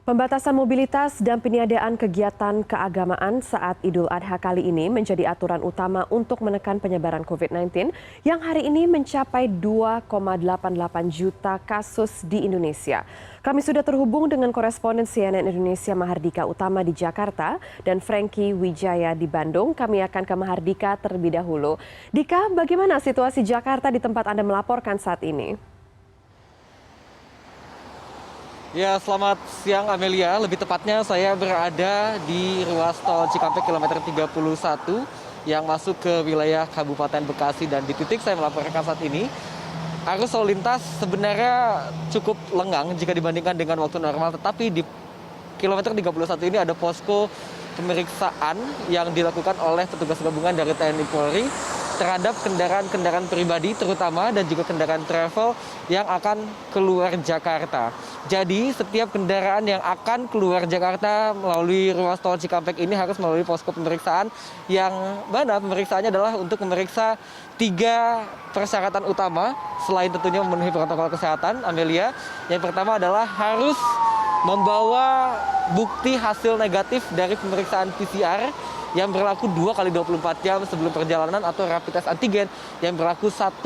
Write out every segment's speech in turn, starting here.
Pembatasan mobilitas dan peniadaan kegiatan keagamaan saat Idul Adha kali ini menjadi aturan utama untuk menekan penyebaran COVID-19 yang hari ini mencapai 2,88 juta kasus di Indonesia. Kami sudah terhubung dengan koresponden CNN Indonesia Mahardika Utama di Jakarta dan Frankie Wijaya di Bandung. Kami akan ke Mahardika terlebih dahulu. Dika, bagaimana situasi Jakarta di tempat Anda melaporkan saat ini? Ya, selamat siang Amelia. Lebih tepatnya saya berada di ruas tol Cikampek kilometer 31 yang masuk ke wilayah Kabupaten Bekasi, dan di titik saya melaporkan saat ini arus lalu lintas sebenarnya cukup lengang jika dibandingkan dengan waktu normal, tetapi di kilometer 31 ini ada posko pemeriksaan yang dilakukan oleh petugas gabungan dari TNI Polri terhadap kendaraan-kendaraan pribadi terutama dan juga kendaraan travel yang akan keluar Jakarta. Jadi setiap kendaraan yang akan keluar Jakarta melalui ruas tol Cikampek ini harus melalui posko pemeriksaan yang mana pemeriksaannya adalah untuk memeriksa 3 persyaratan utama selain tentunya memenuhi protokol kesehatan, Amelia. Yang pertama adalah harus membawa bukti hasil negatif dari pemeriksaan PCR yang berlaku 2 kali 24 jam sebelum perjalanan atau rapid test antigen yang berlaku 1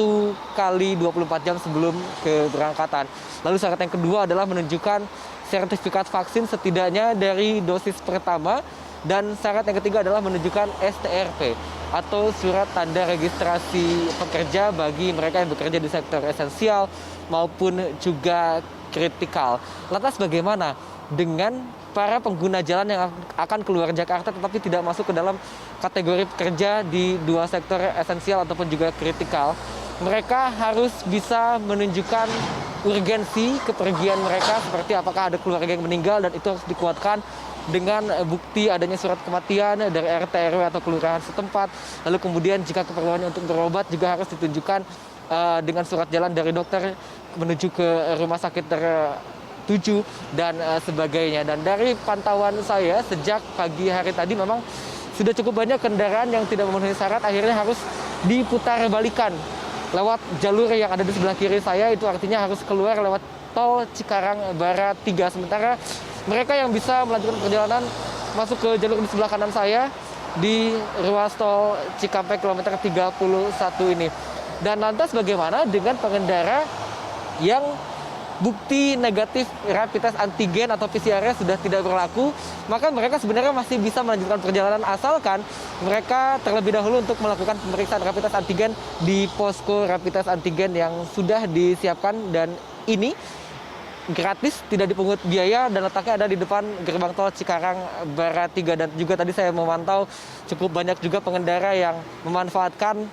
kali 24 jam sebelum keberangkatan. Lalu syarat yang kedua adalah menunjukkan sertifikat vaksin setidaknya dari dosis pertama, dan syarat yang ketiga adalah menunjukkan STRP atau surat tanda registrasi pekerja bagi mereka yang bekerja di sektor esensial maupun juga kritikal. Lantas bagaimana dengan para pengguna jalan yang akan keluar Jakarta tetapi tidak masuk ke dalam kategori pekerja di 2 sektor esensial ataupun juga kritikal? Mereka harus bisa menunjukkan urgensi kepergian mereka, seperti apakah ada keluarga yang meninggal, dan itu harus dikuatkan dengan bukti adanya surat kematian dari RT RW atau kelurahan setempat. Lalu kemudian jika keperluannya untuk berobat juga harus ditunjukkan dengan surat jalan dari dokter menuju ke rumah sakit tertuju dan sebagainya. Dan dari pantauan saya sejak pagi hari tadi memang sudah cukup banyak kendaraan yang tidak memenuhi syarat akhirnya harus diputar balikan lewat jalur yang ada di sebelah kiri saya, itu artinya harus keluar lewat tol Cikarang Barat 3. Sementara mereka yang bisa melanjutkan perjalanan masuk ke jalur di sebelah kanan saya di ruas tol Cikampek kilometer 31 ini. Dan lantas bagaimana dengan pengendara yang bukti negatif rapid test antigen atau PCR sudah tidak berlaku? Maka mereka sebenarnya masih bisa melanjutkan perjalanan asalkan mereka terlebih dahulu untuk melakukan pemeriksaan rapid test antigen di posko rapid test antigen yang sudah disiapkan, dan ini gratis, tidak dipungut biaya, dan letaknya ada di depan gerbang tol Cikarang Barat 3. Dan juga tadi saya memantau cukup banyak juga pengendara yang memanfaatkan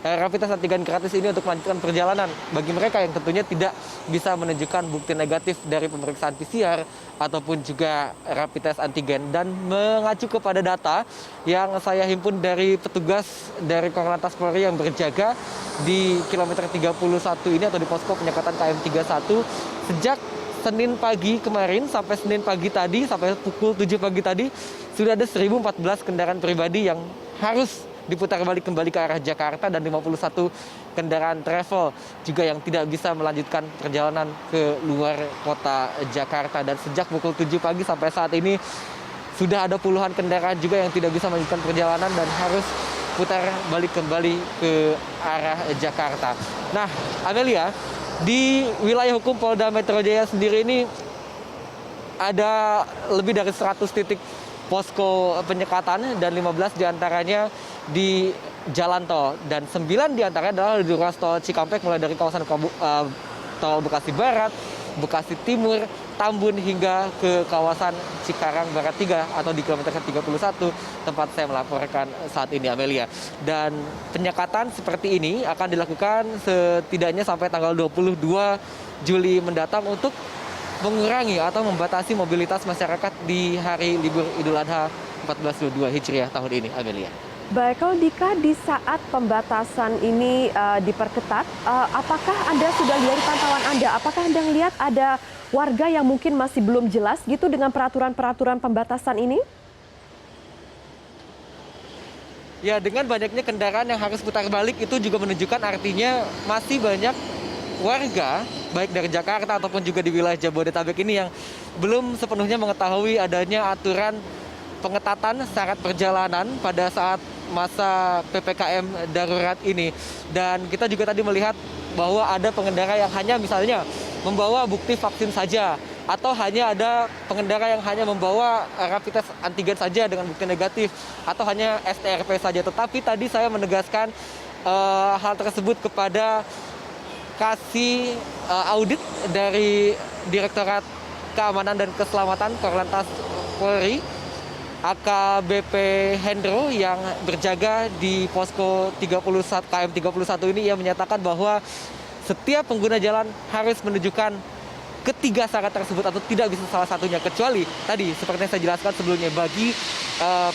rapid test antigen gratis ini untuk melanjutkan perjalanan bagi mereka yang tentunya tidak bisa menunjukkan bukti negatif dari pemeriksaan PCR ataupun juga rapid test antigen. Dan mengacu kepada data yang saya himpun dari petugas dari Korlantas Polri yang berjaga di kilometer 31 ini atau di posko penyekatan KM 31, sejak Senin pagi kemarin sampai Senin pagi tadi, sampai pukul 7 pagi tadi, sudah ada 1014 kendaraan pribadi yang harus diputar balik kembali ke arah Jakarta, dan 51 kendaraan travel juga yang tidak bisa melanjutkan perjalanan ke luar kota Jakarta. Dan sejak pukul 7 pagi sampai saat ini sudah ada puluhan kendaraan juga yang tidak bisa melanjutkan perjalanan dan harus putar balik kembali ke arah Jakarta. Nah, Amelia, di wilayah hukum Polda Metro Jaya sendiri ini ada lebih dari 100 titik posko penyekatan, dan 15 diantaranya di jalan tol, dan 9 diantaranya adalah di ruas tol Cikampek, mulai dari kawasan tol Bekasi Barat, Bekasi Timur, Tambun hingga ke kawasan Cikarang Barat 3 atau di kilometer 31 tempat saya melaporkan saat ini, Amelia. Dan penyekatan seperti ini akan dilakukan setidaknya sampai tanggal 22 Juli mendatang untuk mengurangi atau membatasi mobilitas masyarakat di hari libur Idul Adha 1422 Hijriah tahun ini, Amelia. Baik, kalau Dika, di saat pembatasan ini diperketat, apakah Anda sudah lihat pantauan Anda? Apakah Anda melihat ada warga yang mungkin masih belum jelas gitu dengan peraturan-peraturan pembatasan ini? Ya, dengan banyaknya kendaraan yang harus putar balik itu juga menunjukkan artinya masih banyak warga baik dari Jakarta ataupun juga di wilayah Jabodetabek ini yang belum sepenuhnya mengetahui adanya aturan pengetatan syarat perjalanan pada saat masa PPKM darurat ini. Dan kita juga tadi melihat bahwa ada pengendara yang hanya misalnya membawa bukti vaksin saja, atau hanya ada pengendara yang hanya membawa rapid test antigen saja dengan bukti negatif, atau hanya STRP saja. Tetapi tadi saya menegaskan hal tersebut kepada Kasih Audit dari Direktorat Keamanan dan Keselamatan Korlantas Polri, AKBP Hendro, yang berjaga di posko 31 KM 31 ini. Ia menyatakan bahwa setiap pengguna jalan harus menunjukkan ketiga syarat tersebut atau tidak bisa salah satunya, kecuali tadi seperti yang saya jelaskan sebelumnya, bagi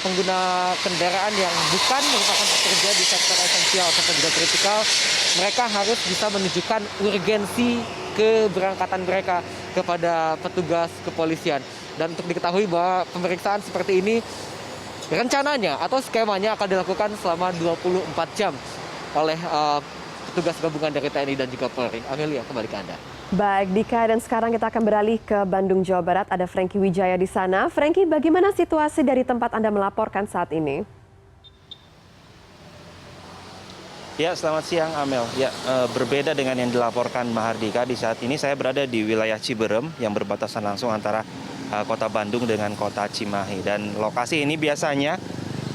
pengguna kendaraan yang bukan merupakan pekerja di sektor esensial atau juga kritikal, mereka harus bisa menunjukkan urgensi keberangkatan mereka kepada petugas kepolisian. Dan untuk diketahui bahwa pemeriksaan seperti ini rencananya atau skemanya akan dilakukan selama 24 jam oleh petugas gabungan dari TNI dan juga Polri. Amelia, kembali ke Anda. Baik, Dika, dan sekarang kita akan beralih ke Bandung, Jawa Barat. Ada Franky Wijaya di sana. Franky, bagaimana situasi dari tempat Anda melaporkan saat ini? Ya, selamat siang Amel. Ya, berbeda dengan yang dilaporkan Mahardika, di saat ini saya berada di wilayah Ciberem yang berbatasan langsung antara kota Bandung dengan kota Cimahi. Dan lokasi ini biasanya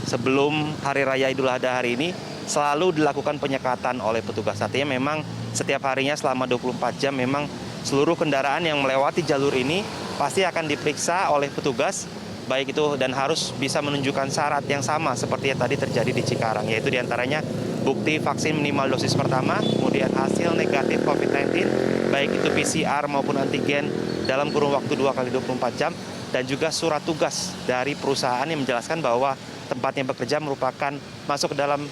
sebelum Hari Raya Idul Adha hari ini selalu dilakukan penyekatan oleh petugas. Artinya memang setiap harinya selama 24 jam memang seluruh kendaraan yang melewati jalur ini pasti akan diperiksa oleh petugas, baik itu, dan harus bisa menunjukkan syarat yang sama seperti yang tadi terjadi di Cikarang, yaitu diantaranya bukti vaksin minimal dosis pertama, kemudian hasil negatif COVID-19, baik itu PCR maupun antigen dalam kurun waktu 2x24 jam, dan juga surat tugas dari perusahaan yang menjelaskan bahwa tempatnya bekerja merupakan masuk ke dalam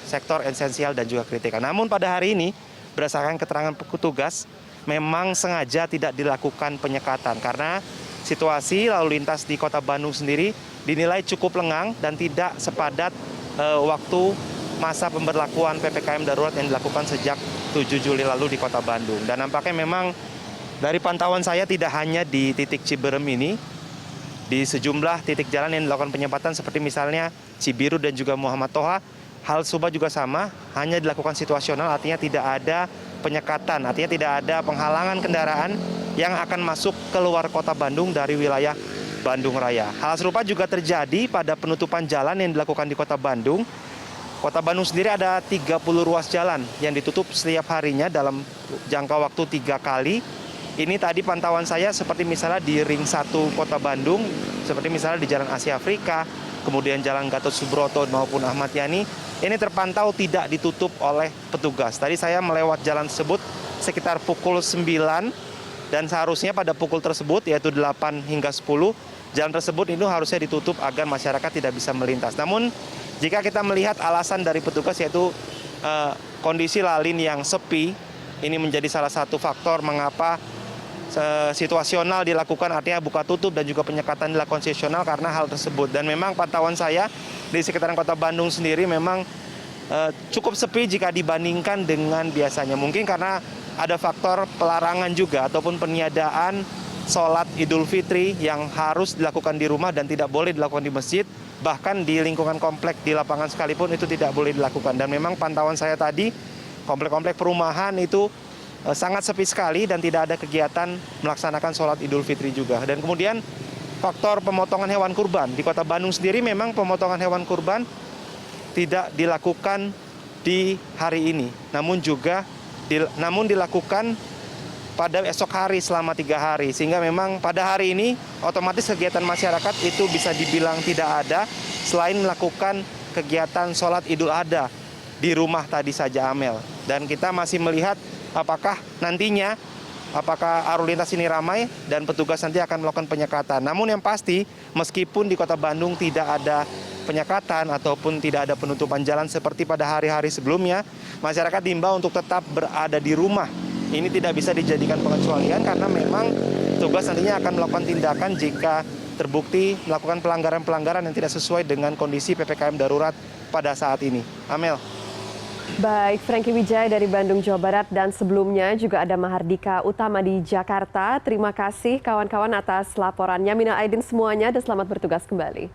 sektor esensial dan juga kritikal. Namun pada hari ini, berdasarkan keterangan petugas, memang sengaja tidak dilakukan penyekatan karena situasi lalu lintas di kota Bandung sendiri dinilai cukup lengang dan tidak sepadat waktu masa pemberlakuan PPKM darurat yang dilakukan sejak 7 Juli lalu di kota Bandung. Dan nampaknya memang dari pantauan saya tidak hanya di titik Ciberem ini, di sejumlah titik jalan yang dilakukan penyekatan seperti misalnya Cibiru dan juga Muhammad Toha, hal serupa juga sama, hanya dilakukan situasional, artinya tidak ada penyekatan, artinya tidak ada penghalangan kendaraan yang akan masuk keluar kota Bandung dari wilayah Bandung Raya. Hal serupa juga terjadi pada penutupan jalan yang dilakukan di kota Bandung. Kota Bandung sendiri ada 30 ruas jalan yang ditutup setiap harinya dalam jangka waktu 3 kali. Ini tadi pantauan saya seperti misalnya di Ring 1 Kota Bandung, seperti misalnya di Jalan Asia Afrika, kemudian Jalan Gatot Subroto maupun Ahmad Yani, ini terpantau tidak ditutup oleh petugas. Tadi saya melewat jalan tersebut sekitar pukul 9 dan seharusnya pada pukul tersebut yaitu 8 hingga 10, jalan tersebut itu harusnya ditutup agar masyarakat tidak bisa melintas. Namun jika kita melihat alasan dari petugas yaitu kondisi lalin yang sepi, ini menjadi salah satu faktor mengapa situasional dilakukan, artinya buka tutup dan juga penyekatan dilakukan situasional karena hal tersebut. Dan memang pantauan saya di sekitaran kota Bandung sendiri memang cukup sepi jika dibandingkan dengan biasanya. Mungkin karena ada faktor pelarangan juga ataupun peniadaan sholat Idul Fitri yang harus dilakukan di rumah dan tidak boleh dilakukan di masjid. Bahkan di lingkungan komplek di lapangan sekalipun itu tidak boleh dilakukan. Dan memang pantauan saya tadi, komplek-komplek perumahan itu sangat sepi sekali dan tidak ada kegiatan melaksanakan sholat Idul Fitri juga. Dan kemudian faktor pemotongan hewan kurban. Di kota Bandung sendiri memang pemotongan hewan kurban tidak dilakukan di hari ini. Namun dilakukan pada esok hari selama 3 hari. Sehingga memang pada hari ini otomatis kegiatan masyarakat itu bisa dibilang tidak ada selain melakukan kegiatan sholat Idul Adha di rumah tadi saja, Amel. Dan kita masih melihat apakah nantinya arus lintas ini ramai dan petugas nanti akan melakukan penyekatan. Namun yang pasti meskipun di kota Bandung tidak ada penyekatan ataupun tidak ada penutupan jalan seperti pada hari-hari sebelumnya, masyarakat diimbau untuk tetap berada di rumah. Ini tidak bisa dijadikan pengecualian karena memang petugas nantinya akan melakukan tindakan jika terbukti melakukan pelanggaran-pelanggaran yang tidak sesuai dengan kondisi PPKM darurat pada saat ini. Amel. Baik, Franky Wijaya dari Bandung, Jawa Barat, dan sebelumnya juga ada Mahardika Utama di Jakarta. Terima kasih kawan-kawan atas laporannya. Minal aidin semuanya dan selamat bertugas kembali.